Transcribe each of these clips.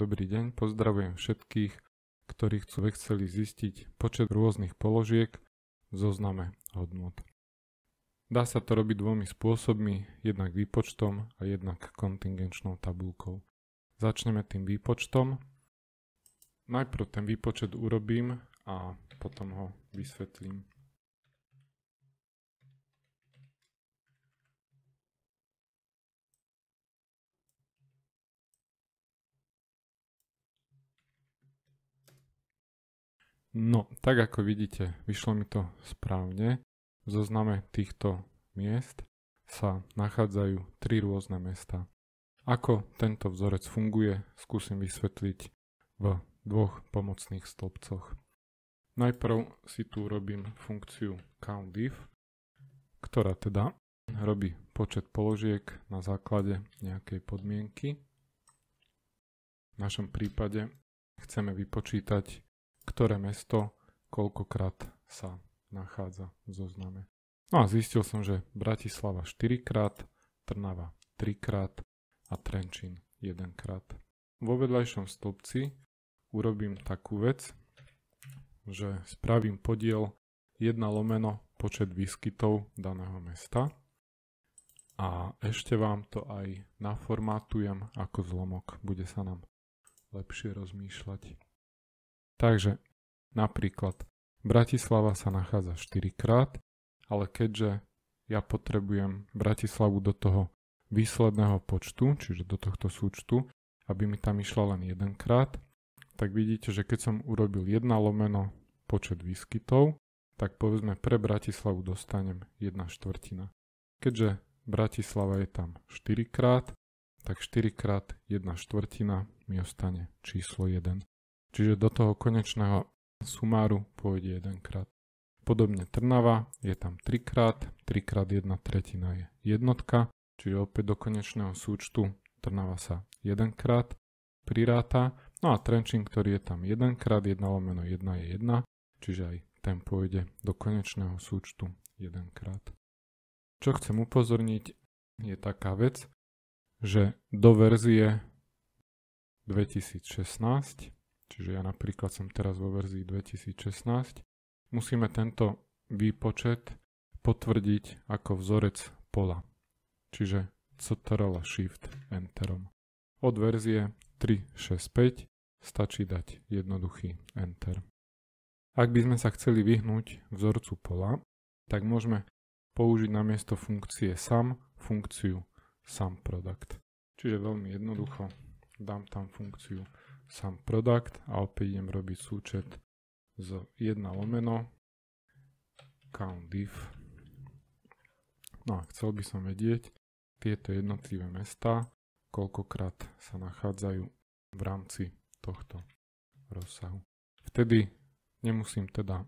Dobrý deň, pozdravujem všetkých, ktorí chcú v Exceli zistiť počet rôznych položiek v zozname hodnôt. Dá sa to robiť dvomi spôsobmi, jednak výpočtom a jednak kontingenčnou tabuľkou. Začneme tým výpočtom. Najprv ten výpočet urobím a potom ho vysvetlím. No, tak ako vidíte, vyšlo mi to správne. V zozname týchto miest sa nachádzajú 3 rôzne mestá. Ako tento vzorec funguje, skúsim vysvetliť v dvoch pomocných stĺpcoch. Najprv si tu urobím funkciu countDiff, ktorá teda robí počet položiek na základe nejakej podmienky. V našom prípade chceme vypočítať, ktoré mesto koľkokrát sa nachádza v zozname. No a zistil som, že Bratislava 4 krát, Trnava 3 krát a Trenčín 1 krát. Vo vedľajšom stĺpci urobím takú vec, že spravím podiel 1 lomeno počet výskytov daného mesta a ešte vám to aj naformátujem ako zlomok. Bude sa nám lepšie rozmýšľať. Takže napríklad Bratislava sa nachádza 4 krát, ale keďže ja potrebujem Bratislavu do toho výsledného počtu, čiže do tohto súčtu, aby mi tam išla len 1 krát, tak vidíte, že keď som urobil 1 lomeno počet výskytov, tak povedzme pre Bratislavu dostanem 1/4. Keďže Bratislava je tam 4 krát, tak 4 krát 1/4 mi ostane číslo 1. Čiže do toho konečného sumáru pôjde 1 krát. Podobne Trnava je tam 3 krát, 3 krát 1/3 je jednotka, čiže opäť do konečného súčtu Trnava sa 1 krát priráta. No a Trenčín, ktorý je tam 1 krát, 1 lomeno 1 je 1, čiže aj ten pôjde do konečného súčtu 1 krát. Čo chcem upozorniť je taká vec, že do verzie 2016, čiže ja napríklad som teraz vo verzii 2016, musíme tento výpočet potvrdiť ako vzorec pola, čiže Ctrl Shift Enterom. Od verzie 3.6.5 stačí dať jednoduchý Enter. Ak by sme sa chceli vyhnúť vzorcu pola, tak môžeme použiť namiesto funkcie sum funkciu SumProduct. Čiže veľmi jednoducho dám tam funkciu SumProduct a opäť idem robiť súčet z 1 lomeno countDiff. No a chcel by som vedieť tieto jednotlivé mestá, koľkokrát sa nachádzajú v rámci tohto rozsahu. Vtedy nemusím teda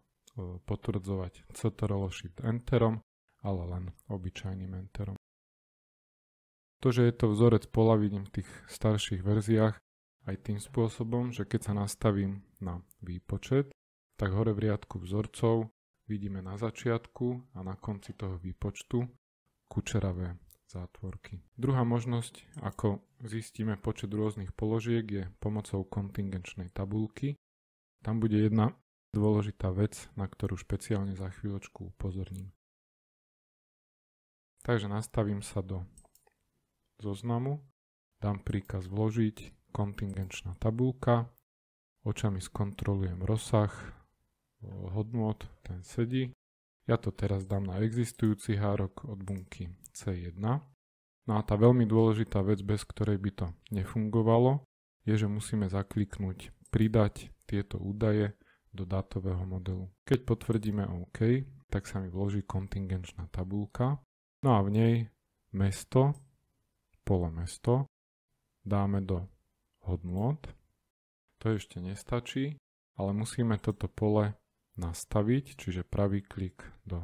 potvrdzovať Ctrl Shift Enterom, ale len obyčajným Enterom. To, že je to vzorec pola, vidím v tých starších verziách aj tým spôsobom, že keď sa nastavím na výpočet, tak hore v riadku vzorcov vidíme na začiatku a na konci toho výpočtu kučeravé zátvorky. Druhá možnosť, ako zistíme počet rôznych položiek, je pomocou kontingenčnej tabuľky. Tam bude jedna dôležitá vec, na ktorú špeciálne za chvíľočku upozorním. Takže nastavím sa do zoznamu, dám príkaz vložiť kontingenčná tabuľka, očami skontrolujem rozsah hodnôt, ten sedí. Ja to teraz dám na existujúci hárok od bunky C1. No a tá veľmi dôležitá vec, bez ktorej by to nefungovalo, je, že musíme zakliknúť pridať tieto údaje do dátového modelu. Keď potvrdíme OK, tak sa mi vloží kontingenčná tabuľka. No a v nej mesto, pole mesto, dáme do hodnôt. To ešte nestačí, ale musíme toto pole nastaviť, čiže pravý klik do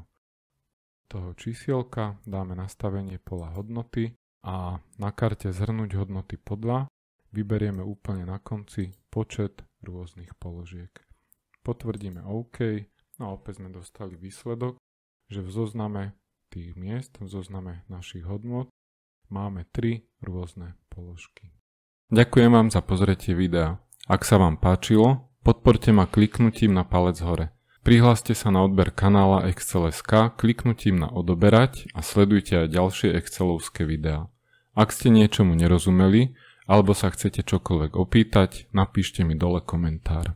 toho čísielka, dáme nastavenie pola hodnoty a na karte zhrnúť hodnoty podľa vyberieme úplne na konci počet rôznych položiek. Potvrdíme OK, no a opäť sme dostali výsledok, že v zozname tých miest, v zozname našich hodnôt máme 3 rôzne položky. Ďakujem vám za pozretie videa. Ak sa vám páčilo, podporte ma kliknutím na palec hore. Prihláste sa na odber kanála Excel.sk kliknutím na odoberať a sledujte aj ďalšie excelovské videá. Ak ste niečomu nerozumeli, alebo sa chcete čokoľvek opýtať, napíšte mi dole komentár.